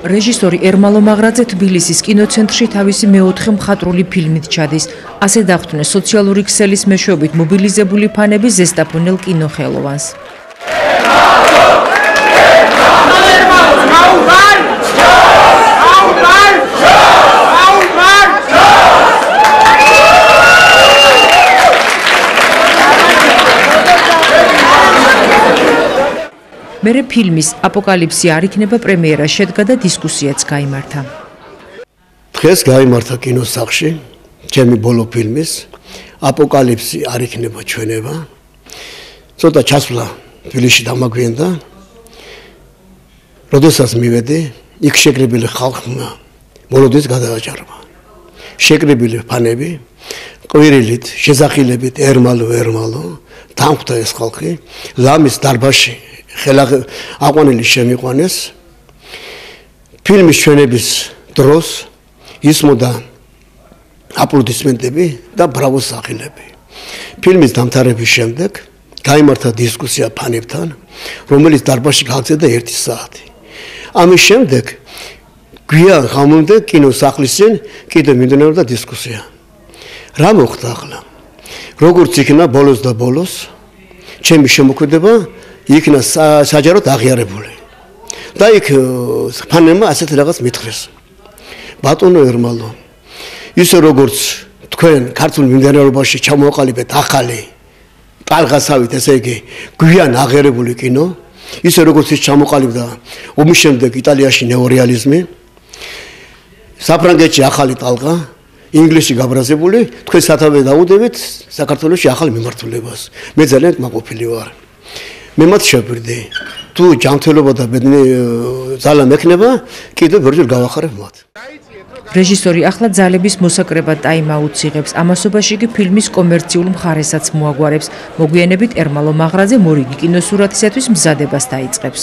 რეჟისორი ერმალო მაღრაძე თბილისის კინოცენტრში თავისი მეოთხე მხატვრული ფილმით ჩადის. ასე დახვდნენ სოციალური ქსელის მეშვეობით მობილიზებული ფანები ზესტაფონელ კინოხელოვანს. მერე ფილმის აპოკალიფსი არ იქნება პრემიერა შედგა და დისკუსიაც გაიმართა. დღეს გაიმართა კინოსახლში ჩემი ბოლო ფილმის აპოკალიფსი არ იქნება ჩვენება. ცოტა ჩასვლა თბილისში დამაგვიანდა. როდესაც მივედი, იქ შეკრებილი ხალხმა მოლოდინს გადააჭარბა. შეკრებილი ფანები ყვირილით, შეზახილებით ერმალო დამხვდა ეს ხალხი ლამის დარბაზში აყვანილი შემიყვანეს. ფილმის ჩვენების დროს ისმოდა აპლოდისმენტები და ბრავოს სახილები. ფილმის დამთავრების შემდეგ გაიმართა დისკუსია ფანებთან, რომელიც დარბაზში გაგრძელდა 1 საათი. ამის შემდეგ გვიან გამომდა კინოსახლისში კიდევ მიმდინარეობდა დისკუსია. რა მოხდა ახლა? როგორც იქნა ბოლოს და ბოლოს ჩემი შემოქმედება იქნა საჯაროდ აღიარებული. და იქ ფანებმა ასეთ რაღაც მითხრეს. ბატონო ერმალო, ისე როგორც თქვენ ქართულ მიმდინარეობაში ჩამოაყალიბეთ ახალი ტალღასავით, ესე იგი გვიან აღიარებული კინო, ისე როგორც ის ჩამოყალიბდა ომის შემდეგ იტალიაში ნეორეალიზმი, საფრანგეთში ახალი ტალღა, ინგლისში გაბრაზებული, თქვენ სათავე დაუდებით საქართველოში ახალ მიმართულებას. მე ძალიან კმაყოფილი ვარ. მე მათ შევფრდი. თუ ჯანმრთელობა და ძალა მექნება, კიდევ ბევრჯერ გავახარებ მათ. რეჟისორი ახლა ძალების მოსაკრებად ტაიმ-აუტს იღებს. ამასობაში კი ფილმის კომერციულ მხარესაც მოაგვარებს. მოგვიანებით ერმალო მაღრაძე მორიგი კინოსურათისათვის მზადებას დაიწყებს.